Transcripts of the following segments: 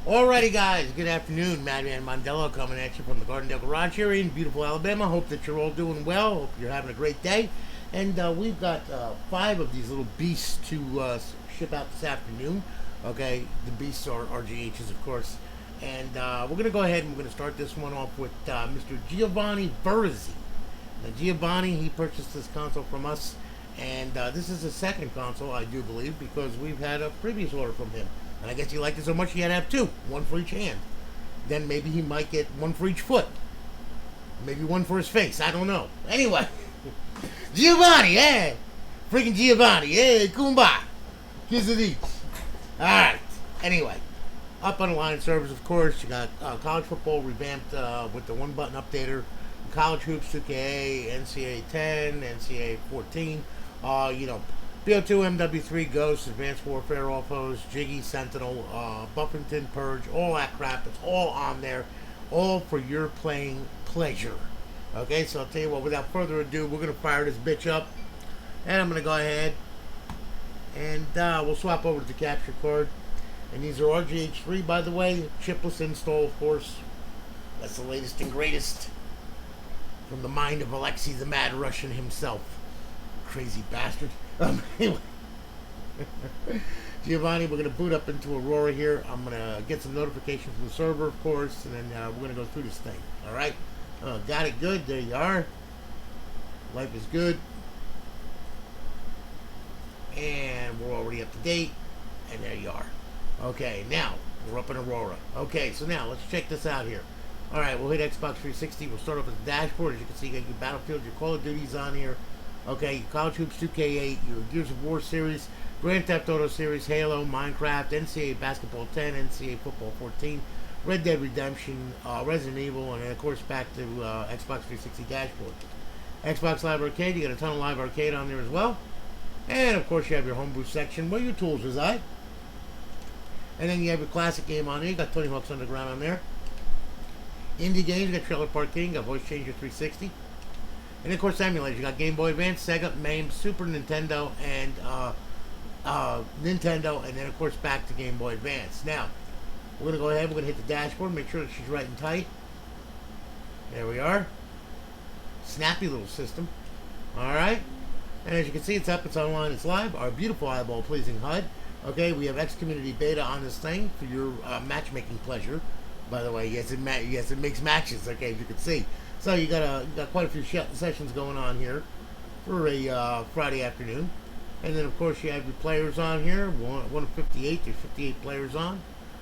Alrighty, guys. Good afternoon. Madman Mondello coming at you from the Gardendale Garage here in beautiful Alabama. Hope that you're all doing well. Hope you're having a great day. And we've got 5 of these little beasts to ship out this afternoon. Okay, the beasts are RGHs, of course. And we're going to go ahead and we're going to start this one off with Mr. Giovanni Verzi. Now, Giovanni, he purchased this console from us. And this is the second console, I do believe, because we've had a previous order from him. And I guess he liked it so much he had to have 2. 1 for each hand. Then maybe he might get 1 for each foot. Maybe 1 for his face. I don't know. Anyway. Giovanni, yeah. Freaking Giovanni. Yeah, Kumba. Kiss it each. Alright. Anyway. Up on the line servers, of course, you got college football revamped with the 1-button updater. College hoops 2K, NCAA 10, NCAA 14. Mw2 Mw3 Ghosts Advanced Warfare, all foes, Jiggy, Sentinel, Buffington, Purge, all that crap. It's all on there, all for your playing pleasure. Okay, so I'll tell you what, without further ado, we're going to fire this bitch up. And I'm going to go ahead and we'll swap over to the capture card. And these are RGH3, by the way, chipless install, of course. That's the latest and greatest from the mind of Alexei the Mad Russian himself. Crazy bastard. Anyway. Giovanni, we're going to boot up into Aurora here. I'm going to get some notifications from the server, of course, and then we're going to go through this thing. Alright? Got it good. There you are. Life is good. And we're already up to date. And there you are. Okay, now, we're up in Aurora. Okay, so now, let's check this out here. Alright, we'll hit Xbox 360. We'll start off with the dashboard. As you can see, you got your Battlefield, your Call of Duty's on here. Okay, your College Hoops 2K8, your Gears of War series, Grand Theft Auto series, Halo, Minecraft, NCAA Basketball 10, NCAA Football 14, Red Dead Redemption, Resident Evil, and then, of course, back to Xbox 360 dashboard. Xbox Live Arcade, you got a ton of Live Arcade on there as well. And, of course, you have your homebrew section where your tools reside. And then you have your classic game on there. You got Tony Hawk's Underground on there. Indie games, you got Trailer Park King, you got Voice Changer 360. And of course, emulators. You got Game Boy Advance, Sega, MAME, Super Nintendo, and Nintendo, and then of course back to Game Boy Advance. Now, we're going to go ahead, we're going to hit the dashboard, make sure that she's right and tight. There we are. Snappy little system. Alright. And as you can see, it's up, it's online, it's live. Our beautiful eyeball-pleasing HUD. Okay, we have X-Community Beta on this thing for your matchmaking pleasure. By the way, yes, it makes matches, okay, as you can see. So you got quite a few sessions going on here for a Friday afternoon. And then, of course, you have your players on here. One of 58. There's 58 players on.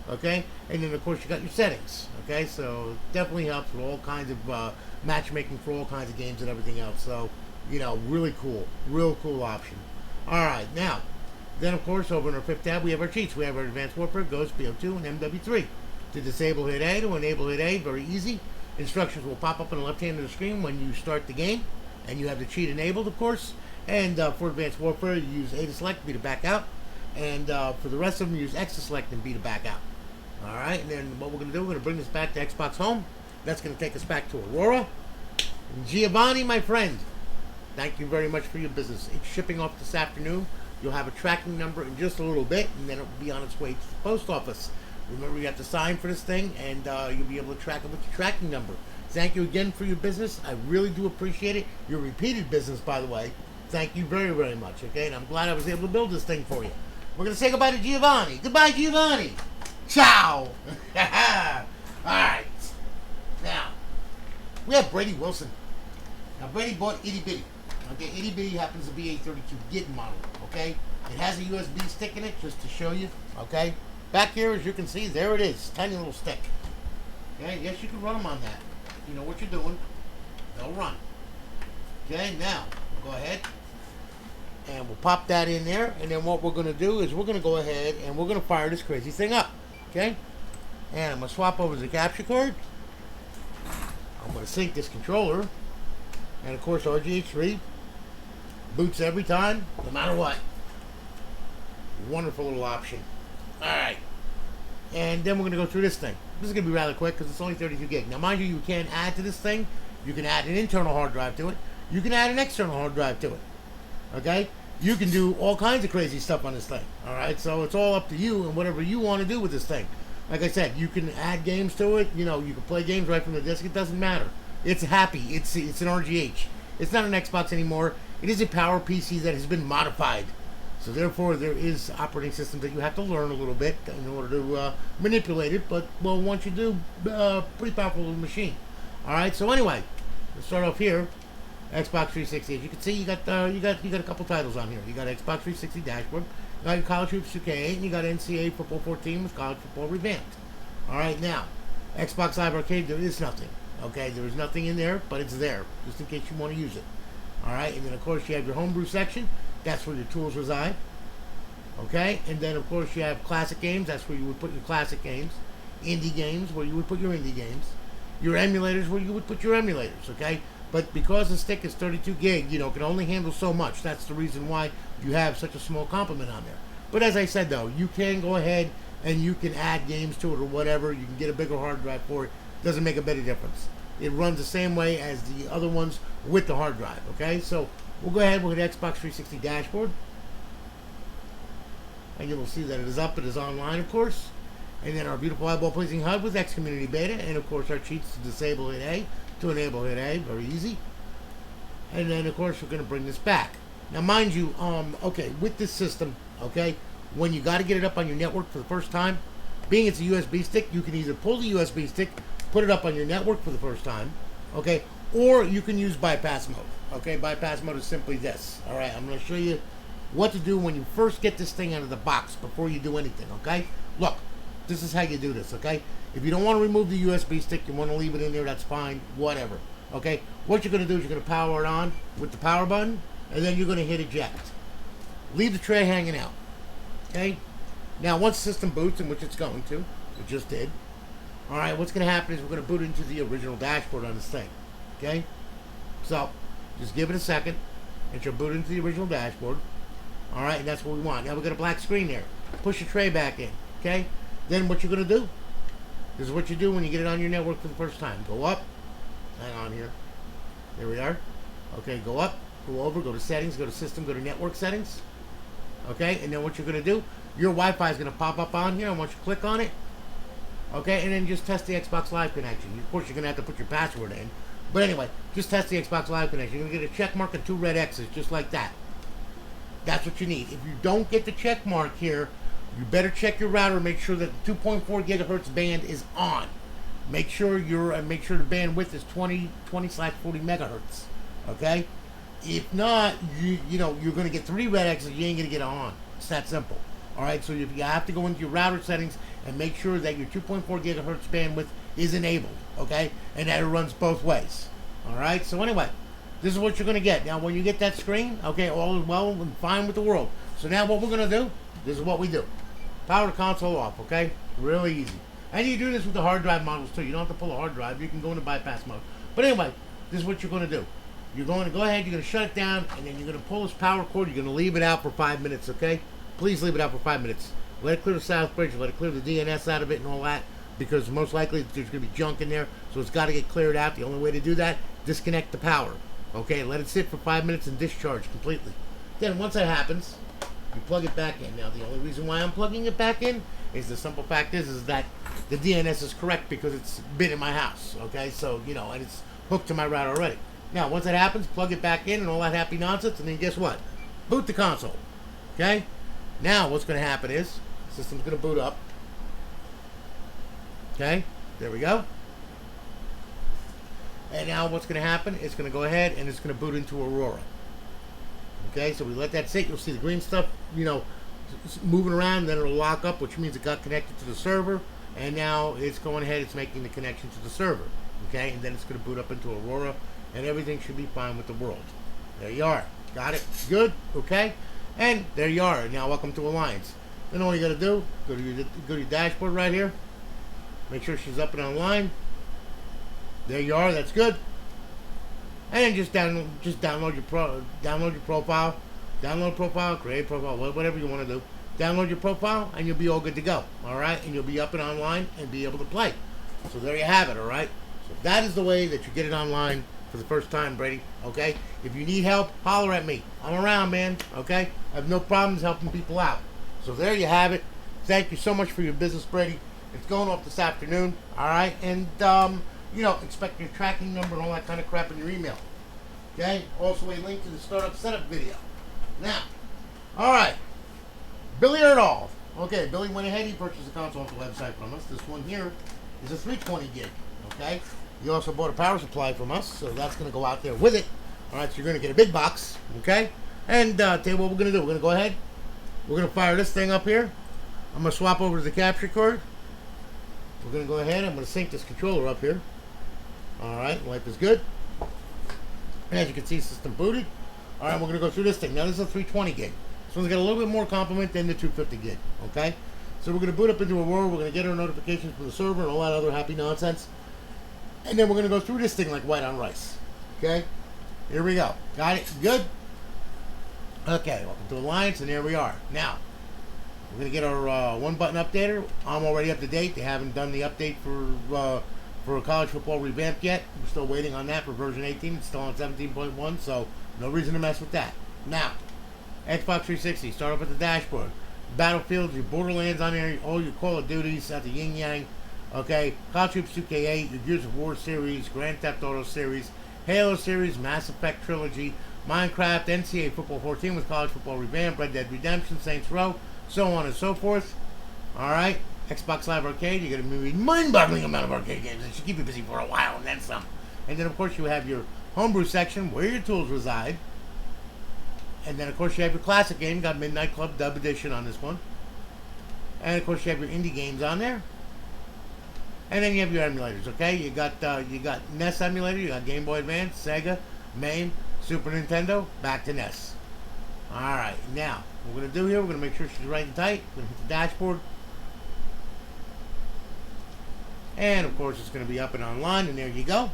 Okay? And then, of course, you got your settings. Okay? So it definitely helps with all kinds of matchmaking for all kinds of games and everything else. So, really cool. Real cool option. All right. Now, then, of course, over in our 5th tab, we have our cheats. We have our Advanced Warfare, Ghost, Mw2, and Mw3. To disable, hit A. To enable, hit A. Very easy. Instructions will pop up on the left hand of the screen when you start the game, and you have the cheat enabled, of course. And for Advanced Warfare, you use A to select, B to back out, and for the rest of them, use X to select and B to back out. All right, and then what we're going to do, we're going to bring this back to Xbox Home. That's going to take us back to Aurora. And Giovanni, my friend, thank you very much for your business. It's shipping off this afternoon. You'll have a tracking number in just a little bit, and then it'll be on its way to the post office. Remember, you have to sign for this thing, and you'll be able to track it with your tracking number. Thank you again for your business. I really do appreciate it. Your repeated business, by the way. Thank you very, very much, okay? And I'm glad I was able to build this thing for you. We're going to say goodbye to Giovanni. Goodbye, Giovanni. Ciao. All right. Now, we have Brady Wilson. Now, Brady bought Itty Bitty. Okay, Itty Bitty happens to be a 32 gig model, okay? It has a USB stick in it, just to show you, okay? Back here, as you can see, there it is. Tiny little stick. Okay, yes, you can run them on that. You know what you're doing. They'll run. Okay, now, we'll go ahead. And we'll pop that in there. And then what we're going to do is we're going to go ahead and we're going to fire this crazy thing up. Okay? And I'm going to swap over to the capture card. I'm going to sync this controller. And, of course, RGH3 boots every time, no matter what. Wonderful little option. Alright. And then we're going to go through this thing. This is going to be rather quick because it's only 32 gig. Now, mind you, you can add to this thing. You can add an internal hard drive to it. You can add an external hard drive to it. Okay? You can do all kinds of crazy stuff on this thing. Alright? So it's all up to you and whatever you want to do with this thing. Like I said, you can add games to it. You know, you can play games right from the disc. It doesn't matter. It's happy. It's an RGH. It's not an Xbox anymore. It is a Power PC that has been modified. So therefore, there is operating systems that you have to learn a little bit in order to manipulate it. But well, once you do, pretty powerful little machine. All right. So anyway, let's start off here. Xbox 360. As you can see, you got a couple titles on here. You got Xbox 360 dashboard. You got your College Hoops 2K8, and you got NCAA Football 14 with College Football Revamped. All right. Now, Xbox Live Arcade. There is nothing. Okay. There is nothing in there, but it's there just in case you want to use it. All right. And then of course you have your homebrew section. That's where your tools reside. Okay, and then of course you have classic games. That's where you would put your classic games. Indie games, where you would put your indie games. Your emulators, where you would put your emulators. Okay, but because the stick is 32 gig, you know, it can only handle so much. That's the reason why you have such a small complement on there. But as I said though, you can go ahead and you can add games to it or whatever. You can get a bigger hard drive for it. Doesn't make a bit of difference. It runs the same way as the other ones with the hard drive. Okay, so we'll go ahead. We'll hit Xbox 360 dashboard. And you'll see that it is up. It is online, of course. And then our beautiful eyeball pleasing HUD with X Community Beta. And of course our cheats to disable hit A. To enable hit A. Very easy. And then of course we're going to bring this back. Now mind you, okay, with this system, okay, when you got to get it up on your network for the first time, being it's a USB stick, you can either pull the USB stick, put it up on your network for the first time, okay, or you can use bypass mode. Okay, bypass mode is simply this. All right, I'm going to show you what to do when you first get this thing out of the box before you do anything, okay? Look, this is how you do this, okay? If you don't want to remove the USB stick, you want to leave it in there, that's fine, whatever, okay? What you're going to do is you're going to power it on with the power button, and then you're going to hit eject. Leave the tray hanging out, okay? Now, once the system boots, in which it's going to, it just did, all right, what's going to happen is we're going to boot into the original dashboard on this thing, okay? So, just give it a second, and you'll boot into the original dashboard. All right, and that's what we want. Now we've got a black screen there. Push your tray back in, okay? Then what you're going to do, this is what you do when you get it on your network for the first time. Go up. Hang on here. There we are. Okay, go up, go over, go to settings, go to system, go to network settings. Okay, and then what you're going to do, your Wi-Fi is going to pop up on here, and once you click on it, okay, and then just test the Xbox Live connection. Of course, you're going to have to put your password in. But anyway, just test the Xbox Live connection. You're going to get a check mark and 2 red X's, just like that. That's what you need. If you don't get the check mark here, you better check your router and make sure that the 2.4 gigahertz band is on. Make sure the bandwidth is 20/40 megahertz. Okay? If not, you know, you're going to get 3 red X's, you ain't going to get it on. It's that simple. All right, so if you have to go into your router settings and make sure that your 2.4 gigahertz bandwidth is enabled, okay? And that it runs both ways. All right, so anyway, this is what you're going to get. Now, when you get that screen, okay, all is well and fine with the world. So now what we're going to do, this is what we do. Power the console off, okay? Really easy. And you do this with the hard drive models too. You don't have to pull a hard drive. You can go into bypass mode. But anyway, this is what you're going to do. You're going to go ahead, you're going to shut it down, and then you're going to pull this power cord. You're going to leave it out for 5 minutes, okay? Please leave it out for 5 minutes. Let it clear the south bridge. Let it clear the DNS out of it and all that, because most likely there's going to be junk in there, so it's got to get cleared out. The only way to do that, disconnect the power. Okay, let it sit for 5 minutes and discharge completely. Then once that happens, you plug it back in. Now the only reason why I'm plugging it back in is the simple fact is that the DNS is correct because it's been in my house. Okay, so you know, and it's hooked to my router already. Now once that happens, plug it back in and all that happy nonsense, and then guess what? Boot the console. Okay. Now what's going to happen is the system's going to boot up. Okay, there we go. And now what's going to happen? It's going to go ahead and it's going to boot into Aurora. Okay, so we let that sit. You'll see the green stuff, you know, moving around. Then it'll lock up, which means it got connected to the server. And now it's going ahead. It's making the connection to the server. Okay, and then it's going to boot up into Aurora, and everything should be fine with the world. There you are. Got it? Good. Okay. And there you are. Now welcome to Alliance. Then all you got to do, go to your dashboard right here. Make sure she's up and online. There you are. That's good. And then just download your profile, create a profile, whatever you want to do. Download your profile, and you'll be all good to go. All right, and you'll be up and online and be able to play. So there you have it. All right. So that is the way that you get it online for the first time, Brady. Okay. If you need help, holler at me. I'm around, man. Okay. I have no problems helping people out. So there you have it. Thank you so much for your business, Brady. It's going off this afternoon. All right, and you know, expect your tracking number and all that kind of crap in your email. Okay. Also, a link to the startup setup video. Now, all right, Billy Erdahl. Okay, Billy went ahead. He purchased a console off the website from us. This one here is a 320 gig. Okay. He also bought a power supply from us, so that's going to go out there with it. All right, so you're going to get a big box. Okay. And tell you what we're going to do. We're going to go ahead. We're going to fire this thing up here. I'm going to swap over to the capture card. We're going to go ahead. I'm going to sync this controller up here. All right, life is good. And as you can see, system booted. All right, we're going to go through this thing. Now, this is a 320 gig. This one's got a little bit more complement than the 250 gig. Okay? So we're going to boot up into Aurora. We're going to get our notifications from the server and all that other happy nonsense. And then we're going to go through this thing like white on rice. Okay? Here we go. Got it? Good? Okay, welcome to Alliance, and there we are. Now, we're going to get our one-button updater. I'm already up to date. They haven't done the update for College Football Revamped yet. We're still waiting on that for version 18. It's still on 17.1, so no reason to mess with that. Now, Xbox 360. Start off at the dashboard. Battlefield, your Borderlands on there, all your Call of Duties at the yin yang. Okay, College Hoops 2K8, your Gears of War series, Grand Theft Auto series, Halo series, Mass Effect trilogy, Minecraft, NCAA Football 14 with College Football Revamped, Red Dead Redemption, Saints Row, so on and so forth. All right, Xbox Live Arcade, you get a mind-boggling amount of arcade games that should keep you busy for a while and then some. And then, of course, you have your homebrew section where your tools reside. And then, of course, you have your classic game. Got Midnight Club Dub Edition on this one. And, of course, you have your indie games on there. And then you have your emulators, okay? You got NES emulator, you got Game Boy Advance, Sega, MAME, Super Nintendo, back to NES. Alright, now, what we're going to do here, we're going to make sure she's right and tight. We're going to hit the dashboard. And, of course, it's going to be up and online, and there you go.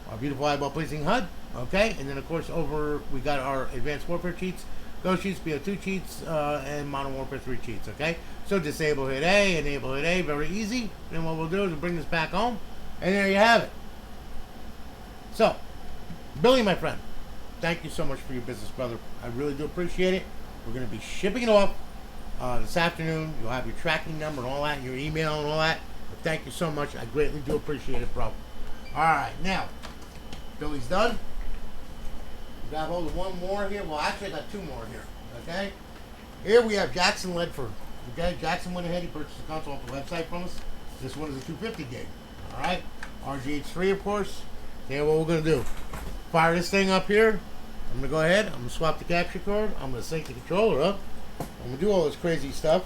Our beautiful eyeball-pleasing HUD, okay? And then, of course, over, we got our Advanced Warfare cheats, Ghost cheats, BO2 cheats, and Modern Warfare 3 cheats, okay? So disable hit A, enable hit A, very easy. Then what we'll do is we'll bring this back home, and there you have it. So, Billy, my friend, thank you so much for your business, brother. I really do appreciate it. We're going to be shipping it off this afternoon. You'll have your tracking number and all that, and your email and all that. But thank you so much. I greatly do appreciate it, bro. All right, now, Billy's done. We got hold of one more here. Well, actually, I got two more here. Okay? Here we have Jackson Ledford. Okay? Jackson went ahead. He purchased a console off the website from us. This one is a 250 gig. All right? RGH3, of course. Okay, what we're going to do. Fire this thing up here. I'm going to go ahead. I'm going to swap the capture card. I'm going to sync the controller up. I'm going to do all this crazy stuff.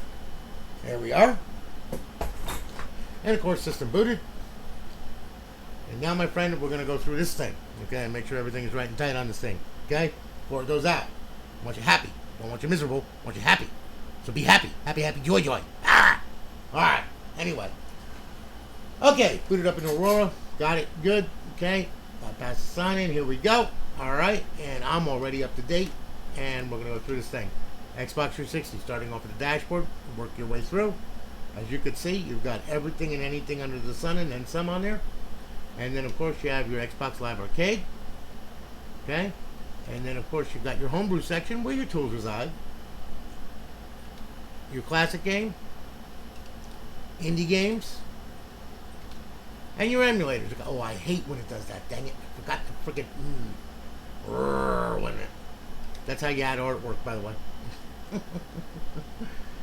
There we are. And, of course, system booted. And now, my friend, we're going to go through this thing. Okay? And make sure everything is right and tight on this thing. Okay? Before it goes out. I want you happy. I don't want you miserable. I want you happy. So be happy. Happy, happy, joy, joy. Ah! Alright. Anyway. Okay. Booted up in Aurora. Got it. Good. Okay. Bypass the sign in. Here we go. Alright. And I'm already up to date. And we're going to go through this thing. Xbox 360. Starting off at the dashboard. Work your way through. As you can see, you've got everything and anything under the sun and then some on there. And then, of course, you have your Xbox Live Arcade. Okay? And then, of course, you've got your homebrew section where your tools reside. Your classic game. Indie games. And your emulators. Oh, I hate when it does that. Dang it. I forgot to freaking... That's how you add artwork, by the way.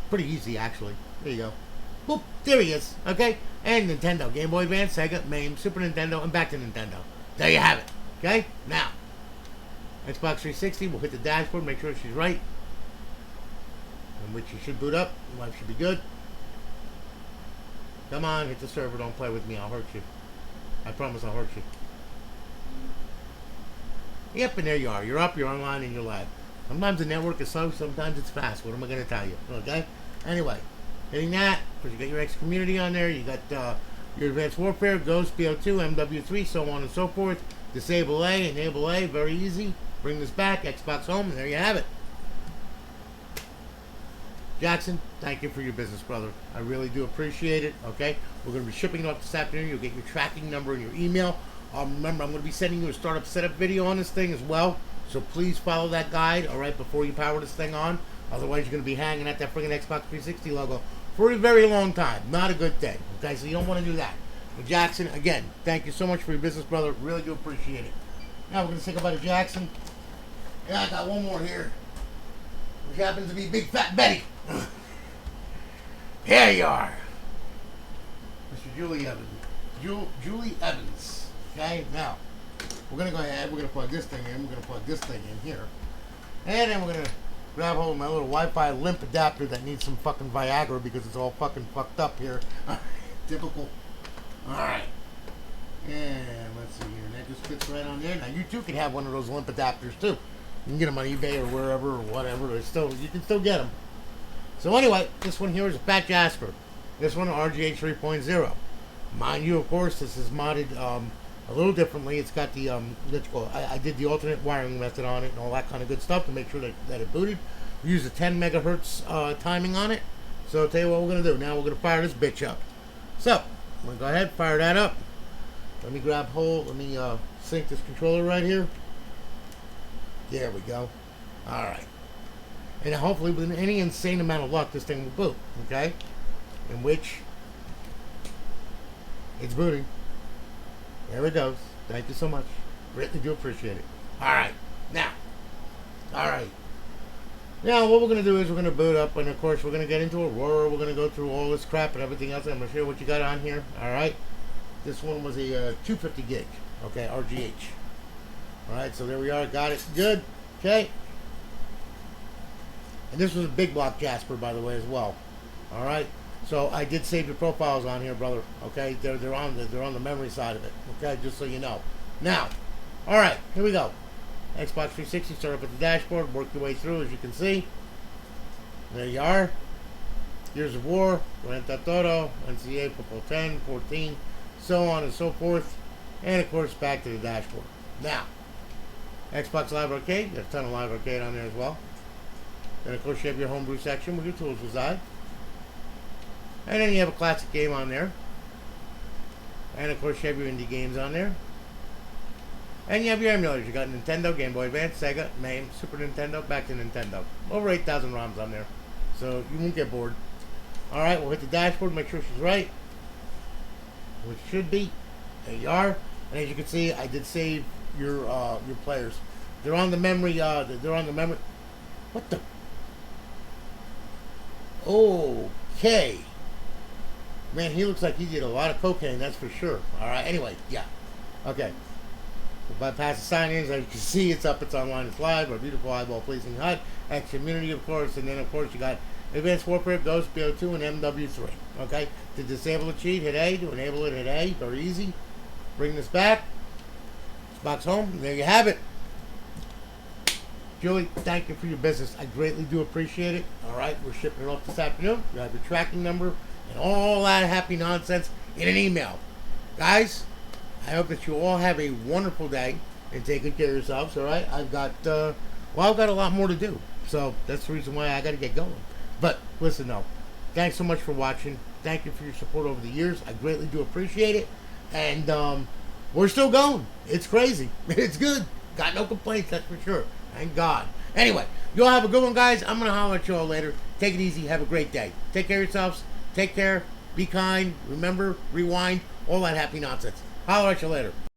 Pretty easy, actually. There you go. Boop. There he is. Okay? And Nintendo. Game Boy Advance, Sega, MAME, Super Nintendo, and back to Nintendo. There you have it. Okay? Now, Xbox 360, we'll hit the dashboard, make sure she's right. In which you should boot up. Life should be good. Come on, hit the server. Don't play with me. I'll hurt you. I promise I'll hurt you. Yep, and there you are. You're up, you're online, and you're live. Sometimes the network is slow, sometimes it's fast. What am I going to tell you? Okay? Anyway, hitting that, because you got your X community on there. You got your Advanced Warfare, Ghost, BO2, Mw2, so on and so forth. Disable A, enable A, very easy. Bring this back, Xbox Home, and there you have it. Jackson, thank you for your business, brother. I really do appreciate it, okay? We're going to be shipping it off this afternoon. You'll get your tracking number and your email. Remember, I'm going to be sending you a startup setup video on this thing as well. So please follow that guide, all right, before you power this thing on. Otherwise, you're going to be hanging at that friggin' Xbox 360 logo for a very long time. Not a good thing. Okay, so you don't want to do that. But Jackson, again, thank you so much for your business, brother. Really do appreciate it. Now we're going to say goodbye to Jackson. Yeah, I got one more here, which happens to be Big Fat Betty. Here you are. Mr. Julie Evans. Julie Evans. Okay, now, we're going to go ahead. We're going to plug this thing in. We're going to plug this thing in here. And then we're going to grab hold of my little Wi-Fi limp adapter that needs some fucking Viagra because it's all fucking fucked up here. Typical. Alright. And let's see here. That just fits right on there. Now, you too can have one of those limp adapters too. You can get them on eBay or wherever or whatever. You can still get them. So anyway, this one here is a Fat Jasper. This one, RGH 3.0. Mind you, of course, this is modded a little differently. It's got the, I did the alternate wiring method on it and all that kind of good stuff to make sure that it booted. We used a 10 megahertz timing on it. So I'll tell you what we're going to do. Now we're going to fire this bitch up. So, I'm going to go ahead and fire that up. Let me grab hold. Let me sync this controller right here. There we go. Alright. And hopefully with any insane amount of luck, this thing will boot. Okay? In which it's booting. There it goes. Thank you so much. Really do appreciate it. Alright. Now. Alright. Now, what we're going to do is we're going to boot up, and of course, we're going to get into Aurora. We're going to go through all this crap and everything else. I'm going to show you what you got on here. Alright. This one was a 250 gig. Okay, RGH. Alright, so there we are. Got it. Good. Okay. And this was a big block Jasper, by the way, as well. Alright. So I did save the profiles on here, brother. Okay, they're on the memory side of it. Okay, just so you know. Now, all right, here we go. Xbox 360. Start up at the dashboard. Work your way through, as you can see. There you are. Years of War, Grand Theft Auto, NCAA Football 10, 14, so on and so forth, and of course back to the dashboard. Now, Xbox Live Arcade. There's a ton of Live Arcade on there as well. Then of course you have your homebrew section where your tools reside. And then you have a classic game on there. And of course you have your indie games on there. And you have your emulators. You got Nintendo, Game Boy Advance, Sega, MAME, Super Nintendo, back to Nintendo. Over 8,000 ROMs on there. So you won't get bored. Alright, we'll hit the dashboard, make sure she's right. Which should be. There you are. And as you can see, I did save your players. They're on the memory, they're on the memory. What the? Okay. Man, he looks like he did a lot of cocaine, that's for sure. Alright, anyway, yeah. Okay. We'll bypass the sign-ins. As you can see, it's up, it's online, it's live. Our beautiful eyeball-pleasing HUD. X Community, of course. And then, of course, you got Advanced Warfare, Ghosts, Mw2, and Mw3. Okay? To disable a cheat, hit A. To enable it, hit A. Very easy. Bring this back. Box home. And there you have it. Julie, thank you for your business. I greatly do appreciate it. Alright, we're shipping it off this afternoon. You have your tracking number and all that happy nonsense in an email. Guys, I hope that you all have a wonderful day and take good care of yourselves, alright? I've got a lot more to do. So that's the reason why I got to get going. But listen though, thanks so much for watching. Thank you for your support over the years. I greatly do appreciate it. And we're still going. It's crazy. It's good. Got no complaints, that's for sure. Thank God. Anyway, you all have a good one, guys. I'm going to holler at you all later. Take it easy. Have a great day. Take care of yourselves. Take care. Be kind. Remember, rewind. All that happy nonsense. Holler at you later.